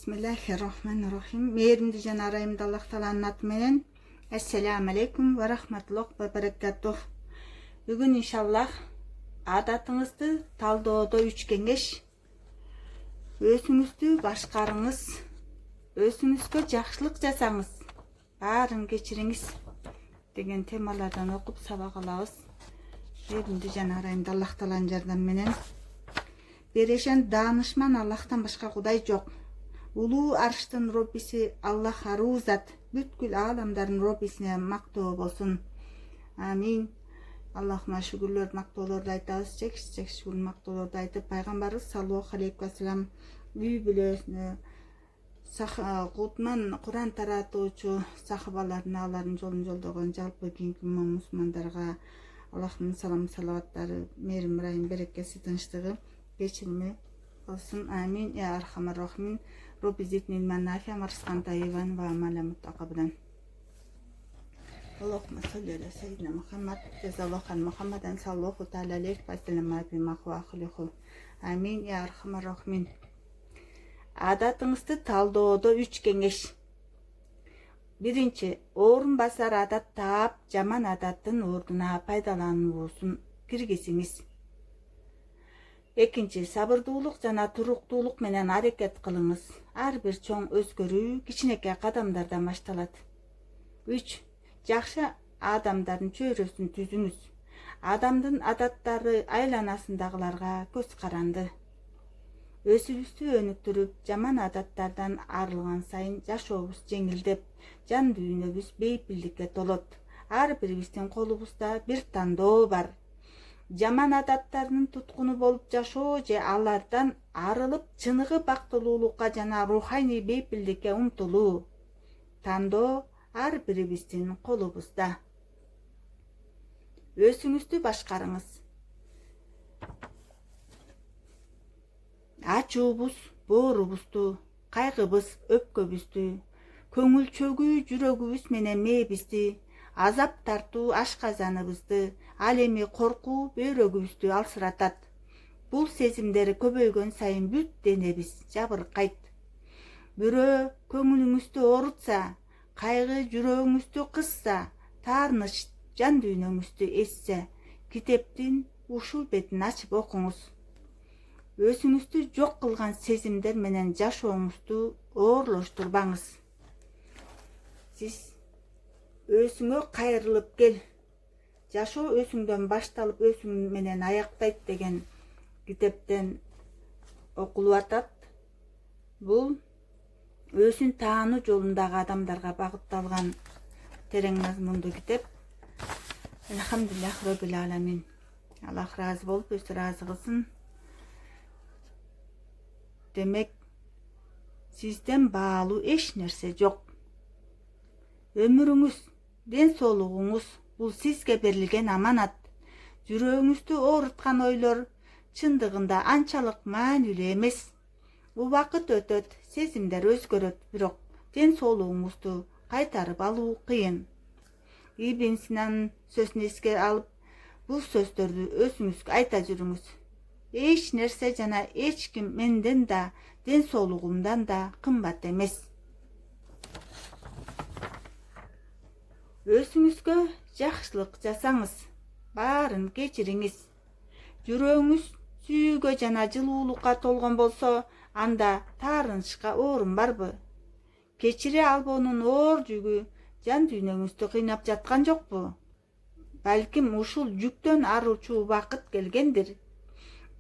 Bismillahirrahmanirrahim. Mehrimli Cenab-ı Rahim'de Allah Teala'nın adıyla. Esselamu Aleyküm ve Rahmetullah ve Berekatuh. Bugün inşallah adatыңызды талдоодо 3 кеңеш. Өзүңүздү башкарыңыз, өзүңүзгө жакшылык жасаңыз, баарын кечириңиз деген темалардан окуп сабак алабыз. Мehrimli Cenab-ı Rahim'de Allah Teala'nın жардамы менен. Берешен данышман Аллахтан башка Кудай жок. Улуу арштын Роббиси Аллах аруу зат, бүткүл ааламдардын Роббисине мактоо болсун. Амин. Аллахыма шүгүрлөр, мактоолорду айтабыз, чекиш шүгүр мактоолорду айтып, пайгамбарыбыз саллаллаху алейхи ва саллям үй бүлөсүнө Кутман Куран таратуучу сахабаларына алардын жолун жолдогон жалпы кийинки мусулмандарга Аллахтын салам салаваттары, мээрим ырайым, берекеси, тынчтыгы, кечирими болсун. Амин. Я архамар рахимин. Робби зидни илман нафиан ва ризқан тайибан ва амалан мутақаббалан. Allahümme salli ala seyyidina Muhammed cezallahu an Muhammeden sallallahu ta'ala aleyhi ve sellem abi mahva khuluhu. Amin ya arhamar rahimin. Adatыңызды талдоодо 3 кеңеш. Биринчи, орун басар адат таап, жаман адаттын ордуна пайдалануусун киргизиңиз. Экинчи, сабырдуулук жана туруктуулук менен аракет кылыңыз. Ар бир чоң өзгөрүү кичинекей кадамдардан башталат. 3. Жакшы адамдардын чөйрөсүн түзүңүз. Адамдын адаттары айланасындагыларга көз каранды. Өзүбүздү өнүктүрүп, жаман адаттардан арылган сайын жашообуз жеңилдеп, жан дүйнөбүз бейпилдикке толот. Ар бирибиздин колубузда бир тандоо бар. Жаман адаттардын туткуну болуп жашоо же алардан арылып, чыныгы бактылуулукка жана руханий бейпилдикке умтулуу. Тандоо ар бирибиздин колубузда. Өзүңүздү башкарыңыз. Ачуубуз боорубузду, кайгыбыз өпкөбүздү, көңүл чөгүү жүрөгүбүз менен мээбизди, азап тартуу ашказаныбызды, ал эми коркуу бөйрөгүбүздү алсыратат. Бул сезимдер көбөйгөн сайын бүт денебиз жабыркайт. Бирөө көңүлүңүздү оорутса, кайгы жүрөгүңүздү кысса, таарыныч жан дүйнөңүздү эссе, китептин ушул бетин ачып окуңуз. Өзүңүздү жок кылган сезимдер менен жашооңузду оорлоштурбаңыз. Сиз өзүңө кайрылып кел. Жашоо өзүңдөн башталып, өзүң менен аяктайт деген китептен окулуп атат. Бул өзүн таануу жолундагы адамдарга багытталган терең мазмундуу китеп. Элхамдулиллах роббил аламин. Аллах разы болуп, өзү разы кылсын. Демек, сизден баалуу эч нерсе жок. Өмүрүңүз, ден соолугуңуз бул сизге берилген аманат. Жүрөгүңүздү ооруткан ойлор чындыгында анчалык маанилүү эмес. Убакыт өтөт, сезимдер өзгөрөт, бирок ден соолугуңузду кайтарып алуу кыйын. Ибн Синанын сөзүн эске алып, бул сөздөрдү өзүңүзгө айта жүрүңүз. Эч нерсе жана эч ким менден да, ден соолугумдан да кымбат эмес. Өзүңүзгө жакшылык жасаңыз, баарын кечириңиз. Жүрөгүңүз сүйүүгө жана жылуулукка толгон болсо, анда таарынычка орун барбы? Кечире албоонун оор жүгү жан дүйнөңүздү кыйнап жаткан жокпу? Балким ушул жүктөн арылчу убакыт келгендир.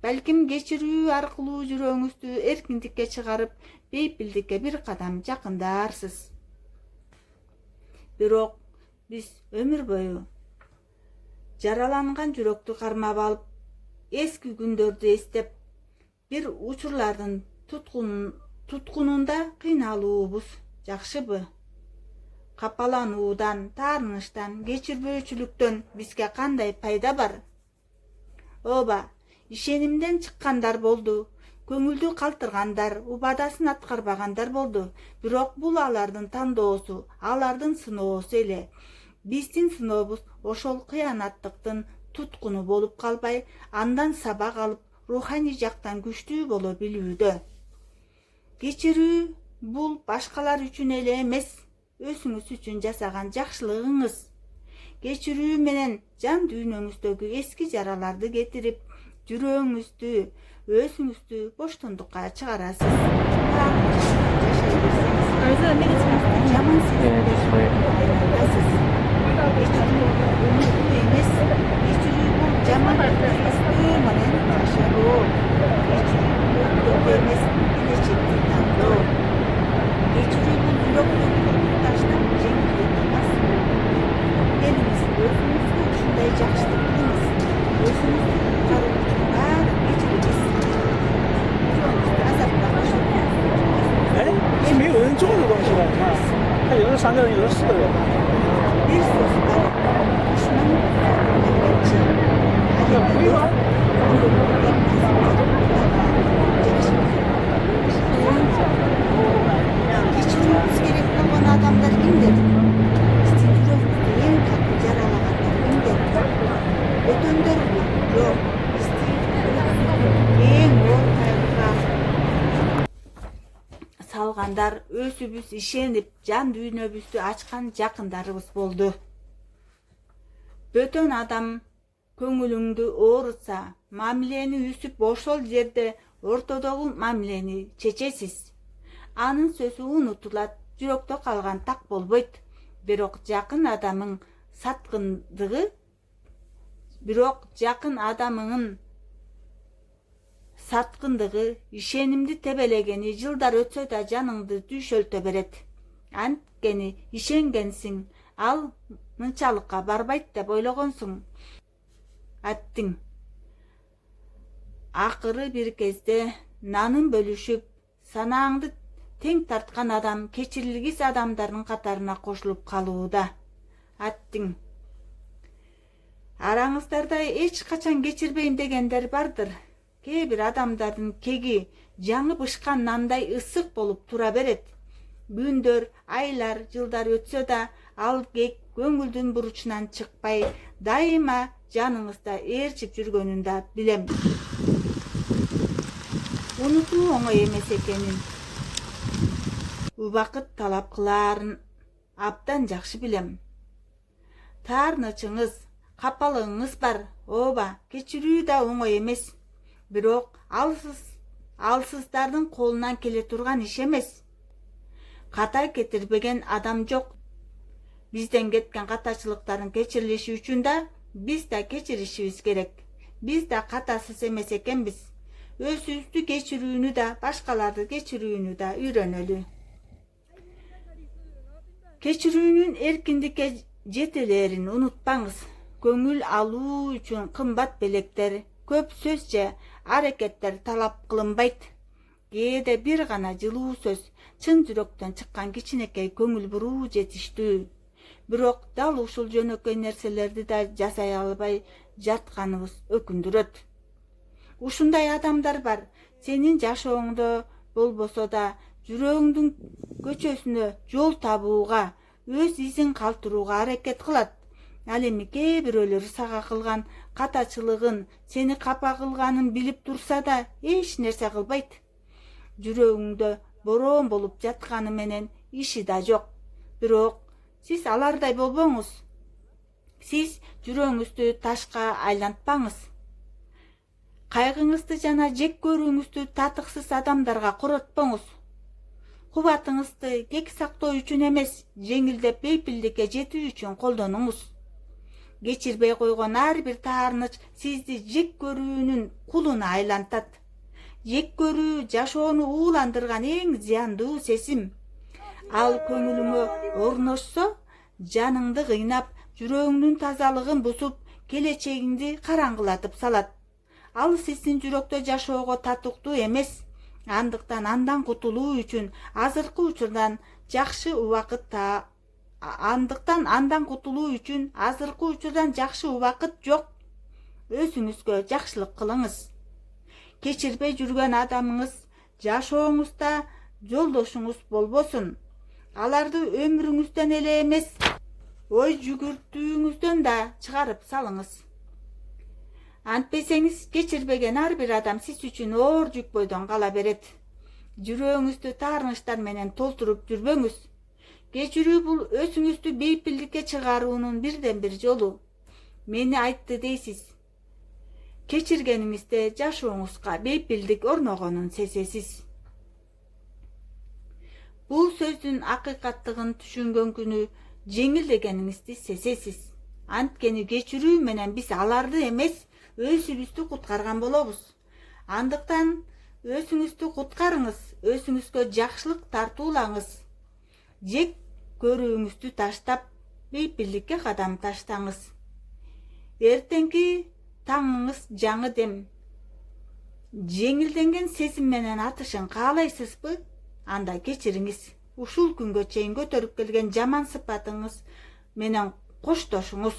Балким кечирүү аркылуу жүрөгүңүздү эркиндикке чыгарып, бейпилдикке бир кадам жакындарсыз. Бирок биз өмүр бою жараланган жүрөктү кармап алып, эски күндөрдү эстеп, бир учурлардын туткунунда кыйналуубуз жакшыбы? Капалануудан, таарынычтан, кечирбөөчүлүктөн бизге кандай пайда бар? Ооба, ишенимден чыккандар болду, көңүлдү калтыргандар, убадасын аткарбагандар болду. Бирок бул алардын тандоосу, алардын сыноосу эле. Биздин сынообуз ошол кыянаттыктын туткуну болуп калбай, андан сабак алып, руханий жактан күчтүү боло билүүдө. Кечирүү Бул башкалар үчүн эле эмес, өзүңүз үчүн жасаган жакшылыгыңыз. Кечирүү менен жан дүйнөңүздөгү эски жараларды кетирип, жүрөгүңүздү, өзүңүздү боштондукка чыгарасыз. Жаман3个人有的4个人。Geçirmemiz gerek olan adamlar kimdir? İstediğimizde en tatlı yaralaganlar kimdir? Ötönдөр mü? Yok. İstediğimizde en zor kaygılar салгандар өзүбүз ишенип жан дүйнөбүздү ачкан жакындарыбыз болду. Бөтөн адам көңүлүңдү оорутса, мамилени үсүп ошол жерде ортодогу мамилени чечесиз. Анын сөзү унутулат, жүрөктө калган так болбойт. Бирок жакын адамыңын саткындыгы, ишенимди тебелегени жылдар өтсө да жаныңды дүйшөлтө берет. Анткени ишенгенсиң, ал мынчалыкка барбайт деп ойлогонсуң. Аттиң. Акыры бир кезде нанын бөлүшүп, санааңды тең тарткан адам кечирилгис адамдардын катарына кошулуп калууда. Аттиң. Араңыздарда эч качан кечирбейм дегендер бардыр. Кээ бир адамдардын кеги жаңы бышкан нандай ысык болуп тура берет. Күндөр, айлар, жылдар өтсө да ал кек көңүлдүн буручунан чыкпай, дайыма жаныңызда ээрчип жүргөнүн да билем. Унутуу оңой эмес экенин, убакыт талап кылаарын абдан жакшы билем. Таарнычыңыз, капалыгыңыз бар, ооба, кечирүү да оңой эмес. Бирок алсыздардын колунан келе турган иш эмес. Ката кетирбеген адам жок. Бизден кеткен катачылыктардын кечирилиши үчүн да биз да кечиришибиз керек. Биз да катасыз эмес экенбиз. Өзүбүздү кечирүүнү да, башкаларды кечирүүнү да үйрөнөлү. Кечирүүнүн эркиндикке жетелерин унутпаңыз. Көңүл алуу үчүн кымбат белектер, көп сөз же аракеттер талап кылынбайт. Кээде бир гана жылуу сөз, чын жүрөктөн чыккан кичинекей көңүл буруу жетиштүү. Бирок дал ушул жөнөкөй нерселерди да жасай албай жатканыбыз өкүндүрөт. Ушундай адамдар бар. Сенин жашооңдо болбосо да жүрөгүңдүн көчөсүнө жол табууга, өз изин калтырууга аракет кылат. Ал эми кээ бирөөлөр сага кылган катачылыгын, сени капа кылганын билип турса да эч нерсе кылбайт. Жүрөгүңдө бороон болуп жатканы менен иши да жок. Бирок сиз алардай болбоңуз. Сиз жүрөгүңүздү ташка айлантпаңыз. Кайгыңызды жана жек көрүүңүздү татыксыз адамдарга коротпоңуз. Кубатыңызды кек сактоо үчүн эмес, жеңилдеп бейпилдикке жетүү үчүн колдонуңуз. Кечирбей койгон ар бир таарыныч сизди жек көрүүнүн кулуна айлантат. Жек көрүү жашоону ууландырган эң зыяндуу сезим. Ал көңүлүңө орношсо, жаныңды кыйнап, жүрөгүңдүн тазалыгын бузуп, келечегиңди караңгылатып салат. Ал сиздин жүрөктө жашоого татыктуу эмес. Андыктан андан кутулуу үчүн азыркы учурдан жакшы убакыт жок. Өзүңүзгө жакшылык кылыңыз. Кечирбей жүргөн адамыңыз жашооңузда жолдошуңуз болбосун. Аларды өмүрүңүздөн эле эмес, ой жүгүртүүңүздөн да чыгарып салыңыз. Антпесеңиз кечирбеген ар бир адам сиз үчүн оор жүк бойдон кала берет. Жүрөгүңүздү таарынычтар менен толтуруп жүрбөңүз. Кечирүү бул өзүңүздү бейпилдикке чыгаруунун бирден бир жолу. Мени айтты дейсиз. Кечиргениңизде жашооңузга бейпилдик орногонун сезесиз. Бул сөздүн акыйкаттыгын түшүнгөн күнү жеңилдегениңизди сезесиз. Анткени кечирүү менен биз аларды эмес, өзүбүздү куткарган болобуз. Андыктан өзүңүздү куткарыңыз, өзүңүзгө жакшылык тартуулаңыз. Жек көрүүңүздү таштап, бейпилдикке кадам таштаңыз. Эртеңки таңыңыз жаңы дем. Жеңилденген сезим менен атышын каалайсызбы? Анда кечириңиз. Ушул күнгө чейин көтөрүп келген жаман сыпатыңыз менен коштошуңуз.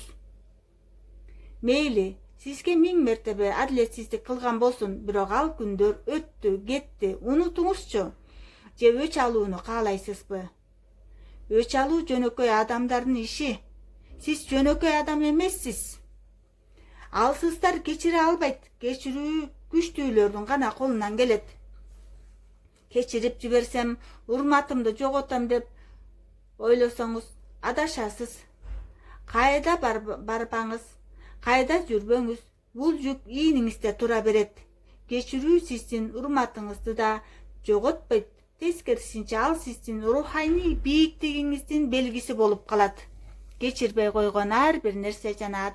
Мейли, сизге 1000 мертебе адилетсиздик кылган болсун, бирок ал күндөр өттү, кетти, унутуңузчу. Же өч алууну каалайсызбы? Өч алуу жөнөкөй адамдардын иши. Сиз жөнөкөй адам эмессиз. Алсыздар кечире албайт. Кечирүү күчтүүлөрдүн гана колунан келет. Кечирип жиберсем, урматымды жоготом деп ойлосоңуз адашасыз. Кайда барбаңыз, кайда жүрбөңүз, бул жүк ийниңизде тура берет. Кечирүү сиздин урматыңызды да жоготпойт. Тескерисинче ал сиздин руханий бийиктигиңиздин белгиси болуп калат. Кечирбей койгон ар бир нерсе жана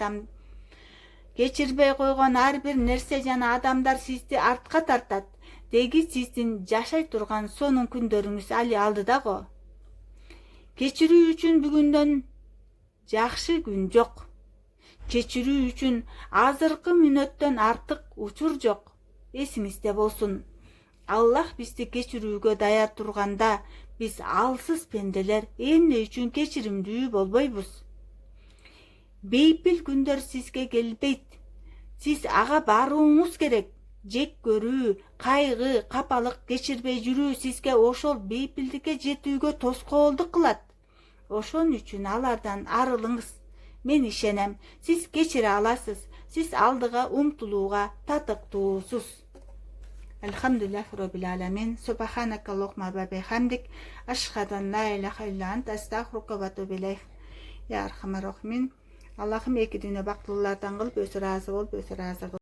адамдар сизди артка тартат. Деги сиздин жашай турган сонун күндөрүңүз али алдыда го. Кечирүү үчүн бүгүндөн жакшы күн жок. Кечирүү үчүн азыркы мүнөттөн артык учур жок. Эсиңизде болсун. Аллах бизди кечирүүгө дая турганда, биз алсыз пенделер эмне үчүн кечиримдүү болбойбуз? Бейпил күндөр сизге келбейт. Сиз ага барууңуз керек. Жек көрүү, кайгы, капалык кечирбей жүрүү сизге ошол бейпилдикке жетүүгө тоскоолдук кылат. Ошон үчүн алардан арылыңыз. Мен ишенем, сиз кечире аласыз. Сиз алдыга умтулууга татыктуусуз. Элхамдулиллахи роббил аламин. Субханака Аллахумма ва бихамдик. Ашхаду ан ла илаха илля анта астагфирука ва атубу илейк. Я архамар рахимин. Аллахым эки дүйнө бактылуулардан кылып, өзү ыраазы болуп, өзү ыраазы кылсын.